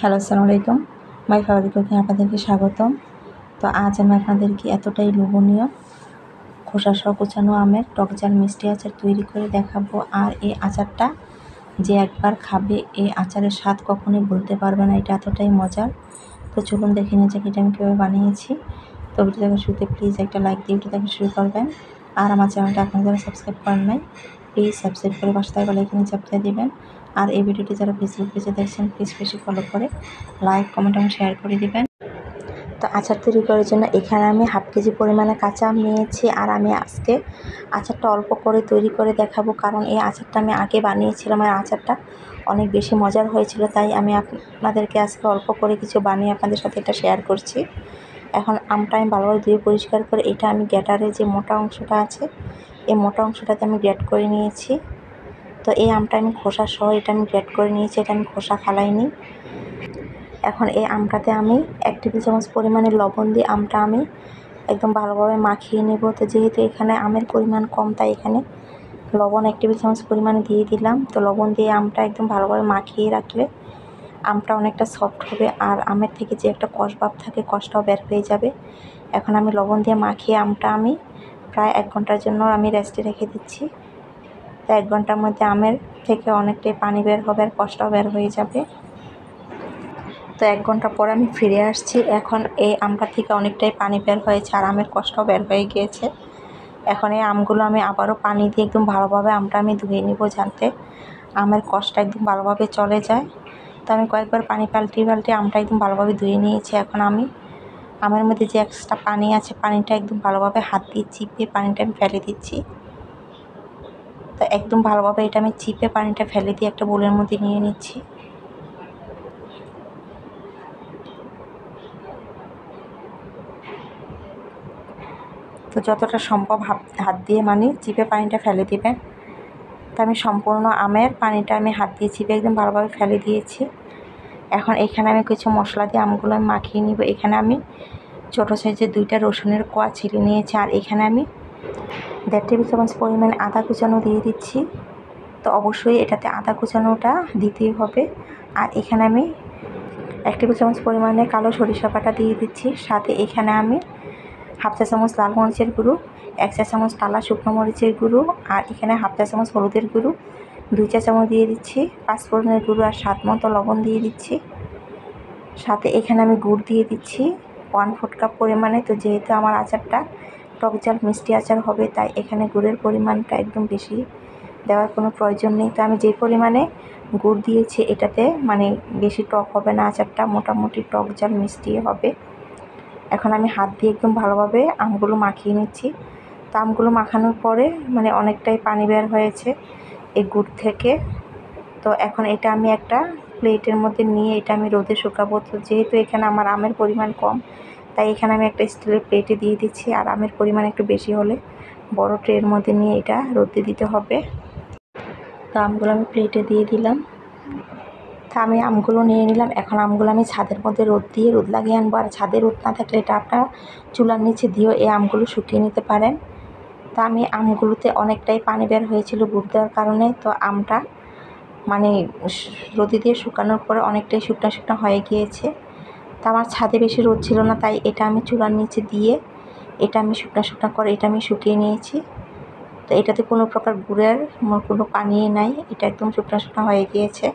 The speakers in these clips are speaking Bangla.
হ্যালো, আসসালামু আলাইকুম। মাই ফেভারিট কুকিং আপনাদেরকে স্বাগতম। তো আজ আমি আপনাদেরকে এতটাই লোভনীয় খোসাসহ কুচানো আমের টকঝাল মিষ্টি আচার তৈরি করে দেখাবো। আর এই আচারটা যে একবার খাবে এই আচারের স্বাদ কখনোই বলতে পারবে না, এটা এতটাই মজার। তো চলুন দেখে নিয়ে যাক এটা আমি কীভাবে বানিয়েছি। তো ভিডিওটাকে শুরুতে প্লিজ একটা লাইক দিয়ে ভিডিওটাকে শুরু করবেন। আর আমার চ্যানেলটা এখন যারা সাবস্ক্রাইব করেন নাই প্লিজ সাবস্ক্রাইব করে পাশে থাকা বেল আইকনে চাপ দিয়ে দিবেন। আর এই ভিডিওটি যারা ফেসবুক পেজে দেখছেন প্লিজ পেজে ফলো করে লাইক, কমেন্ট এবং শেয়ার করে দিবেন। তো আচার তৈরি করার জন্য এখানে আমি হাফ কেজি পরিমাণে কাঁচা আম নিয়েছি। আর আমি আজকে আচারটা অল্প করে তৈরি করে দেখাবো, কারণ এই আচারটা আমি আগে বানিয়েছিলাম আর আচারটা অনেক বেশি মজার হয়েছিল। তাই আমি আপনাদেরকে আজকে অল্প করে কিছু বানিয়ে আপনাদের সাথে এটা শেয়ার করছি। এখন আমটা আমি ভালোভাবে ধুয়ে পরিষ্কার করে এটা আমি গ্রেটারে যে মোটা অংশটা আছে এই মোটা অংশটাতে আমি গ্রেট করে নিয়েছি। তো এই আমটা আমি খোসা সহ এটা আমি গ্রেট করে নিয়েছি, এটা আমি খোসা ফালাইনি। এখন এই আমটাতে আমি 1 টেবিল চামচ পরিমাণে লবণ দিয়ে আমটা আমি একদম ভালোভাবে মাখিয়ে নেব। তো যেহেতু এখানে আমের পরিমাণ কম তাই এখানে লবণ 1 টেবিল চামচ পরিমাণে দিয়ে দিলাম। তো লবণ দিয়ে আমটা একদম ভালোভাবে মাখিয়ে রাখলে আমটা অনেকটা সফট হবে আর আমের থেকে যে একটা কষ ভাব থাকে কষটাও বের হয়ে যাবে। এখন আমি লবণ দিয়ে মাখিয়ে আমটা আমি প্রায় 1 ঘন্টার জন্য আমি রেস্টে রেখে দিচ্ছি। তো 1 ঘন্টার মধ্যে আমের থেকে অনেকটাই পানি বের হবে আর কষটাও বের হয়ে যাবে। তো 1 ঘন্টা পরে আমি ফিরে আসছি। এখন এই আমটা থেকে অনেকটাই পানি বের হয়েছে আর আমের কষটাও বের হয়ে গিয়েছে। এখন এই আমগুলো আমি আবারও পানি দিয়ে একদম ভালোভাবে আমটা আমি ধুয়ে নিব, যাতে আমের কষটা একদম ভালোভাবে চলে যায়। তো আমি কয়েকবার পানি পাল্টে আমটা একদম ভালোভাবে ধুয়ে নিয়েছি। এখন আমি আমের মধ্যে যে এক্সট্রা পানি আছে পানিটা একদম ভালোভাবে হাত দিয়ে চিপে পানিটা আমি ফেলে দিচ্ছি। তো একদম ভালোভাবে এটা আমি চিপে পানিটা ফেলে দিয়ে একটা বোলের মধ্যে নিয়ে নিচ্ছি। তো যতটা সম্ভব হাত দিয়ে মানে চিপে পানিটা ফেলে দিবেন। তো আমি সম্পূর্ণ আমের পানিটা আমি হাত দিয়ে চিপে একদম ভালোভাবে ফেলে দিয়েছি। এখন এখানে আমি কিছু মশলা দিয়ে আমগুলো আমি মাখিয়ে নিব। এখানে আমি ছোটো সাইজের 2টা রসুনের কোয়া ছিলে নিয়েছি আর এখানে আমি 1.5 টেবিল চামচ পরিমাণে আদা কুচানো দিয়ে দিচ্ছি। তো অবশ্যই এটাতে আদা কুচানোটা দিতেই হবে। আর এখানে আমি 1 টেবিল চামচ পরিমাণে কালো সরিষা বাটা দিয়ে দিচ্ছি। সাথে এখানে আমি হাফ চা চামচ লাল মরিচের গুঁড়ো, 1 চা চামচ টালা শুকনো মরিচের গুঁড়ো আর এখানে হাফ চা চামচ হলুদের গুঁড়ো, 2 চা চামচ দিয়ে দিচ্ছি পাঁচফোড়নের গুঁড়ো আর স্বাদ মতো লবণ দিয়ে দিচ্ছি। সাথে এখানে আমি গুড় দিয়ে দিচ্ছি 1/4 কাপ পরিমাণে। তো যেহেতু আমার আচারটা টকঝাল মিষ্টি আচার হবে তাই এখানে গুড়ের পরিমাণটা একদম বেশি দেওয়ার কোনো প্রয়োজন নেই। তো আমি যে পরিমাণে গুড় দিয়েছি এটাতে মানে বেশি টক হবে না, আচারটা মোটামুটি টকঝাল মিষ্টি হবে। এখন আমি হাত দিয়ে একদম ভালোভাবে আমগুলো মাখিয়ে নিচ্ছি। তো আমগুলো মাখানোর পরে মানে অনেকটাই পানি বের হয়েছে এই গুড় থেকে। তো এখন এটা আমি একটা প্লেটের মধ্যে নিয়ে এটা আমি রোদে শুকাবো। তো যেহেতু এখানে আমার আমের পরিমাণ কম তাই এখানে আমি একটা স্টিলের প্লেটে দিয়ে দিচ্ছি। আর আমের পরিমাণ একটু বেশি হলে বড় ট্রের মধ্যে নিয়ে এটা রোদে দিতে হবে। তো আমগুলো আমি প্লেটে দিয়ে দিলাম। তা আমি আমগুলো নিয়ে নিলাম। এখন আমগুলো আমি ছাদের মধ্যে রোদ লাগিয়ে আনবো। আর ছাদে রোদ না থাকলে এটা আপনারা চুলার নিচে দিয়েও এই আমগুলো শুকিয়ে নিতে পারেন। তা আমি আমগুলোতে অনেকটাই পানি বের হয়েছিল গুড় দেওয়ার কারণে। তো আমটা মানে রোদে দিয়ে শুকানোর পরে অনেকটাই শুকনো শুকনো হয়ে গিয়েছে। তা আমার ছাদে বেশি রোদ ছিল না তাই এটা আমি চুলার নিচে দিয়ে এটা আমি শুকনো করে এটা আমি শুকিয়ে নিয়েছি। তো এটাতে কোনো প্রকার গুড়ের কোনো পানি নাই, এটা একদম শুকনো হয়ে গিয়েছে।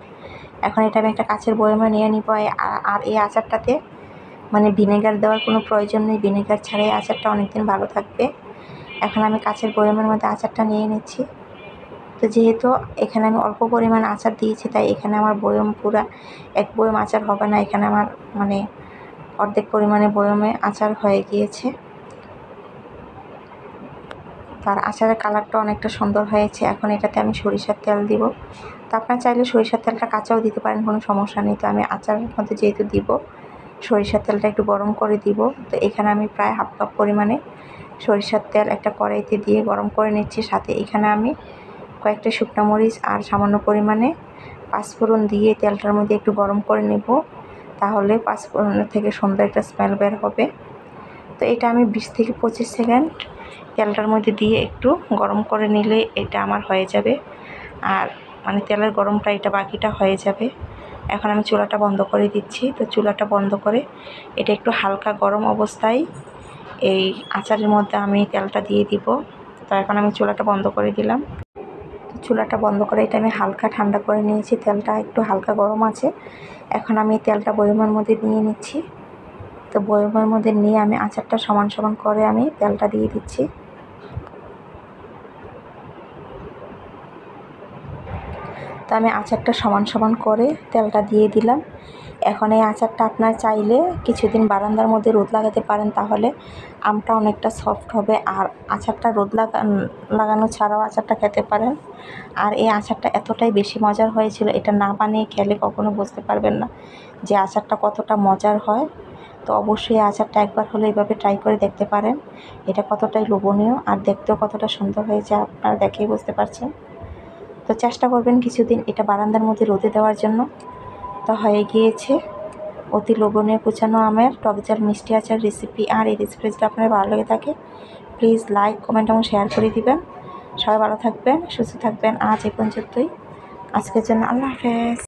এখন এটা আমি একটা কাচের বয়ামে নিয়ে নিব। আর এই আচারটাতে মানে ভিনেগার দেওয়ার কোনো প্রয়োজন নেই, ভিনেগার ছাড়াই আচারটা অনেকদিন ভালো থাকবে। এখন আমি কাচের বয়ামের মধ্যে আচারটা নিয়ে নিচ্ছি। তো যেহেতু এখানে আমি অল্প পরিমাণ আচার দিয়েছি তাই এখানে আমার বয়াম পুরা 1 বয়াম আচার হবে না, এখানে আমার মানে অর্ধেক পরিমাণে বয়ামে আচার হয়ে গিয়েছে। তার আচারের কালারটা অনেকটা সুন্দর হয়েছে। এখন এটাতে আমি সরিষার তেল দিব। তো আপনারা চাইলে সরিষার তেলটা কাঁচাও দিতে পারেন, কোনো সমস্যা নেই। তো আমি আচারের মধ্যে যেহেতু দিব সরিষার তেলটা একটু গরম করে দিব। তো এখানে আমি প্রায় হাফ কাপ পরিমাণে সরিষার তেল একটা কড়াইতে দিয়ে গরম করে নিচ্ছি। সাথে এখানে আমি কয়েকটা শুকনো মরিচ আর সামান্য পরিমাণে পাঁচফোড়ন দিয়ে তেলটার মধ্যে একটু গরম করে নেব, তাহলে পাঁচফোড়নের থেকে সুন্দর একটা স্মেল বের হবে। তো এটা আমি 20 থেকে 25 সেকেন্ড তেলটার মধ্যে দিয়ে একটু গরম করে নিলে এটা আমার হয়ে যাবে। আর মানে তেলের গরমটা এটা বাকিটা হয়ে যাবে। এখন আমি চুলাটা বন্ধ করে দিচ্ছি। তো চুলাটা বন্ধ করে এটা একটু হালকা গরম অবস্থায় এই আচারের মধ্যে আমি তেলটা দিয়ে দিব। তো এখন আমি চুলাটা বন্ধ করে দিলাম। তো চুলাটা বন্ধ করে এটা আমি হালকা ঠান্ডা করে নিয়েছি, তেলটা একটু হালকা গরম আছে। এখন আমি তেলটা বয়মের মধ্যে নিয়ে নিচ্ছি। তো বয়মের মধ্যে নিয়ে আমি আচারটা সমান সমান করে আমি তেলটা দিয়ে দিচ্ছি। তো আমি আচারটা সমান সমান করে তেলটা দিয়ে দিলাম। এখন এই আচারটা আপনার চাইলে কিছুদিন বারান্দার মধ্যে রোদ লাগাতে পারেন, তাহলে আমটা অনেকটা সফট হবে। আর আচারটা রোদ লাগানো ছাড়াও আচারটা খেতে পারেন। আর এই আচারটা এতটাই বেশি মজার হয়েছিল, এটা না বানিয়ে খেলে কখনো বুঝতে পারবেন না যে আচারটা কতটা মজার হয়। তো অবশ্যই আচারটা একবার হলে এভাবে ট্রাই করে দেখতে পারেন। এটা কতটাই লোভনীয় আর দেখতেও কতটা সুন্দর হয়েছে আপনারা দেখেই বুঝতে পারছেন। তো চেষ্টা করবেন কিছুদিন এটা বারান্দার মধ্যে রোদে দেওয়ার জন্য। তো হয়ে গিয়েছে অতি লোভনীয় কুচানো আমের টকঝাল মিষ্টি আচার রেসিপি। আর এই রেসিপি যদি আপনার ভালো লেগে থাকে প্লিজ লাইক, কমেন্ট এবং শেয়ার করে দিবেন। সবাই ভালো থাকবেন, সুস্থ থাকবেন। আজ এই পর্যন্তই, আজকের জন্য আল্লাহ হাফেজ।